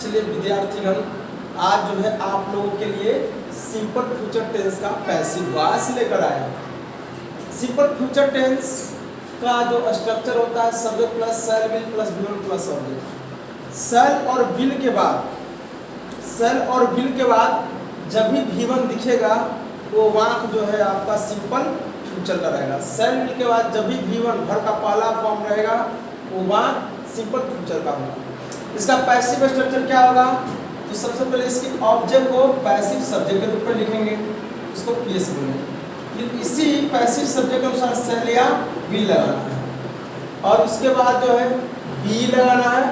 चलिए विद्यार्थीगण, आज जो है आप लोगों के लिए सिंपल फ्यूचर टेंस का पैसिव वॉइस लेकर आया। सिंपल फ्यूचर टेंस का जो स्ट्रक्चर होता है subject plus shall will plus V one plus object. Shall और विल के बाद जब भी वी1 दिखेगा वो वाक्य जो है आपका सिंपल फ्यूचर का रहेगा। सेल विल के बाद जब भी वी1 भर का पहला फॉर्म रहेगा वो वाक्य सिंपल फ्यूचर का होगा। इसका पैसिव स्ट्रक्चर क्या होगा? तो सबसे पहले इसके ऑब्जेक्ट को पैसिव सब्जेक्ट के रूप में लिखेंगे, इसको पीएस बोलेंगे। फिर इसी पैसिव सब्जेक्ट के अनुसार सेल या विल लगाना है और उसके बाद जो है बी लगाना है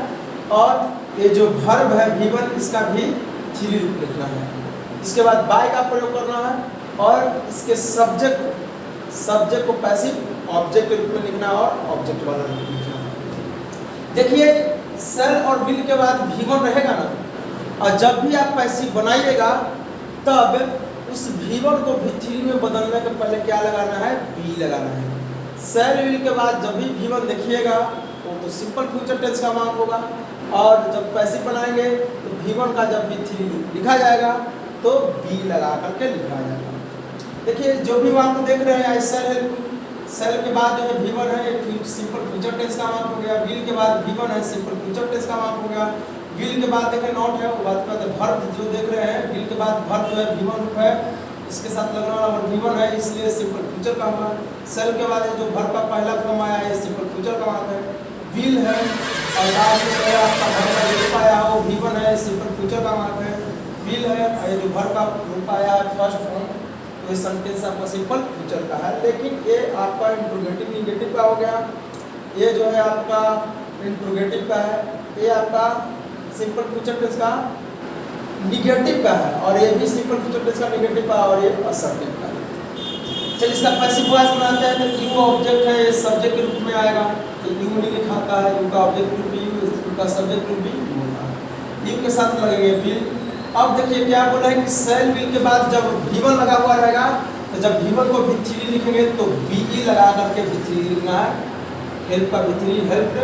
और ये जो वर्ब है वी1 इसका भी थ्री रूप लिखना है। इसके बाद बाय का प्रयोग करना है और इसके सब्जेक्ट को पैसिव ऑब्जेक्ट के रूप में लिखना है और ऑब्जेक्ट वाला रूप लिखना है। देखिए सेल और विल के बाद वी1 रहेगा ना, और जब भी आप पैसिव बनाइएगा तब उस वी1 को वी3 में बदलने के पहले क्या लगाना है? बी लगाना है। सेल विल के बाद जब भी वी1 देखिएगा वो तो सिंपल फ्यूचर टेंस का वाक्य होगा और जब पैसिव बनाएंगे तो वी1 का जब वी3 लिखा जाएगा तो बी लगा करके लिखा जाएगा। देखिए जो भी वाक्य देख रहे हैं सेल के बाद जो है वी1 है सिंपल फ्यूचर टेंस का वाक्य हो गया, विल के बाद वी1 है सिंपल फ्यूचर टेंस का वाक्य हो गया, विल के बाद देखें नॉट है वो बात करते वर्ब जो देख रहे हैं विल के बाद वर्ब जो है वी1 रूप है इसके साथ लगने वाला वर्ब वी1 है इसलिए सिंपल फ्यूचर का होगा। सेल के बाद जो वर्ब का पहला फॉर्म आया है सिंपल फ्यूचर का वाक्य है। विल है और बाद में जो आपका वर्ब का रूप आया है वो वी1 है सिंपल फ्यूचर का वाक्य है। विल है और ये जो वर्ब का रूप आया है फर्स्ट फॉर्म तो ये सेंटेंस आपका सिंपल फ्यूचर का है। लेकिन ये आपका इंट्रोगेटिव निगेटिव का हो गया, ये जो है आपका इंट्रोगेटिव का है, ये आपका सिंपल फ्यूचर टेंस का निगेटिव का है और ये भी सिंपल फ्यूचर टेंस का निगेटिव का और ये असर्टिव का है। चलिए इसका पैसिव वॉइस बनाते हैं। तो यू ऑब्जेक्ट है ये सब्जेक्ट के रूप में आएगा तो यू ही लिखाता है, यू का ऑब्जेक्ट रूप भी यू, यू का सब्जेक्ट रूप भी यू होता है। यू के साथ लगेंगे विल। अब देखिए क्या बोला है कि सेल विल के बाद जब वी1 लगा हुआ रहेगा तो जब वी1 को वी3 लिखेंगे तो बीई लगा करके वी3 लिखना है। हेल्प का वी3 हेल्प,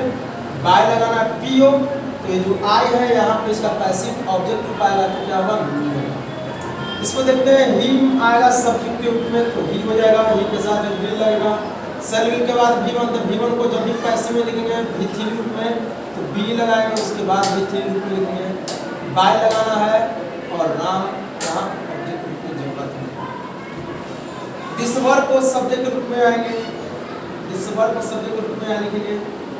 बाय लगाना है पीओ। तो ये जो आई है यहाँ पे इसका पैसिव ऑब्जेक्ट रूप आएगा तो क्या होगा? मी होगा। इसको देखते हैं हिम आएगा सब्जेक्ट के रूप में तो ही हो जाएगा, ही के साथ विल लगेगा। सेल विल के बाद वी1 तो वी1 को जब भी पैसिव में लिखेंगे वी3 रूप में तो बी लगाएंगे, उसके बाद वी3 रूप में लिखेंगे। बाय लगाना है और नाम यहाँ ऑब्जेक्ट रूप में जरूरत है। दिस वर्ब को सब्जेक्ट के रूप में आएंगे, दिस वर्ब को सब्जेक्ट के रूप में यहाँ लिखेंगे,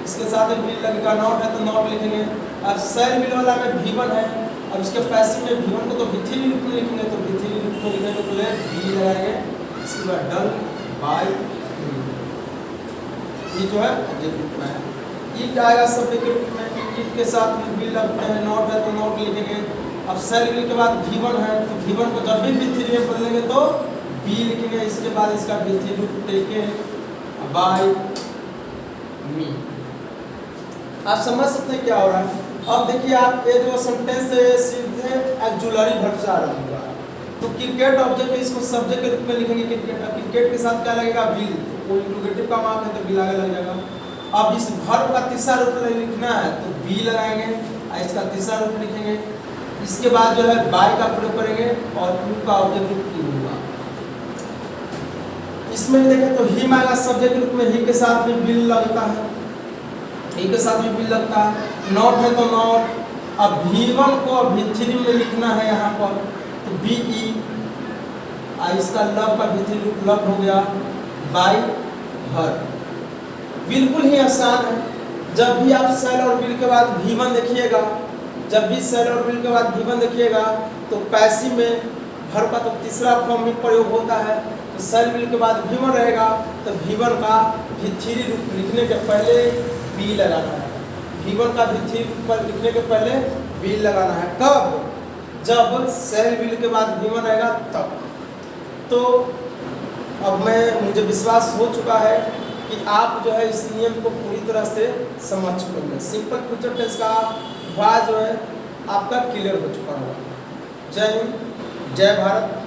इसके साथ विल लगेगा। नॉट है तो नॉट लिखेंगे। अब सेल विल वाला में वी1 है अब इसके पैसिव में वी1 को तो वी3 रूप में लिखेंगे तो वी3 रूप में लिखने के लिए बी लगाएंगे। इसके बाद डन बाय ये जो है ऑब्जेक्ट रूप में है। इट आएगा सब्जेक्ट के रूप में, इट के साथ विल लगते हैं। नॉट है तो नॉट लिखेंगे। अब सेल विल के बाद वी1 है तो वी1 को जब भी वी3 में बदलेंगे तो बी लिखेंगे। इसके बाद इसका वी3 रूप टेकन बाय मी। आप समझ सकते हैं क्या हो रहा है? अब देखिए आप ये जो सेंटेंस है सीधे एक्जुलरी वर्ब से आरंभ होगा। तो क्रिकेट ऑब्जेक्ट है इसको सब्जेक्ट के रूप में लिखेंगे क्रिकेट। क्रिकेट के साथ क्या लगेगा? विल। तो इंट्रोगेटिव का वाक्य है तो विल आगे लग जाएगा। अब इस वर्ब का तीसरा रूप लिखना है तो बी लगाएंगे और इसका तीसरा रूप लिखेंगे। इसके बाद जो है बाय का प्रयोग करेंगे और यू का ऑब्जेक्ट रूप यू होगा। इसमें देखें तो हिम आएगा सब्जेक्ट के रूप में, ही के साथ भी विल लगता है, ही के साथ भी विल लगता है। नॉट है तो नॉट। अब वी1 को वी3 में लिखना है यहाँ पर तो बीई और इसका लव का वी3 रूप लव हो गया बाय हर। बिल्कुल ही आसान है। जब भी आप सेल और विल के बाद वी1 देखिएगा, जब भी सेल और विल के बाद वी1 देखिएगा तो पैसिव में वर्ब का तो तीसरा फॉर्म में प्रयोग होता है। तो सेल विल के बाद वी1 रहेगा तो वी1 का वी3 रूप लिखने के पहले बी लगाना है। वी1 का वी3 पर लिखने के पहले बी लगाना है। कब? जब सेल विल के बाद वी1 रहेगा तब। तो अब मुझे विश्वास हो चुका है कि आप जो है इस नियम को पूरी तरह से समझ चुके हैं। सिंपल फ्यूचर टेंस का वाक्य जो है आपका क्लियर हो चुका होगा। जय हिंद, जय भारत।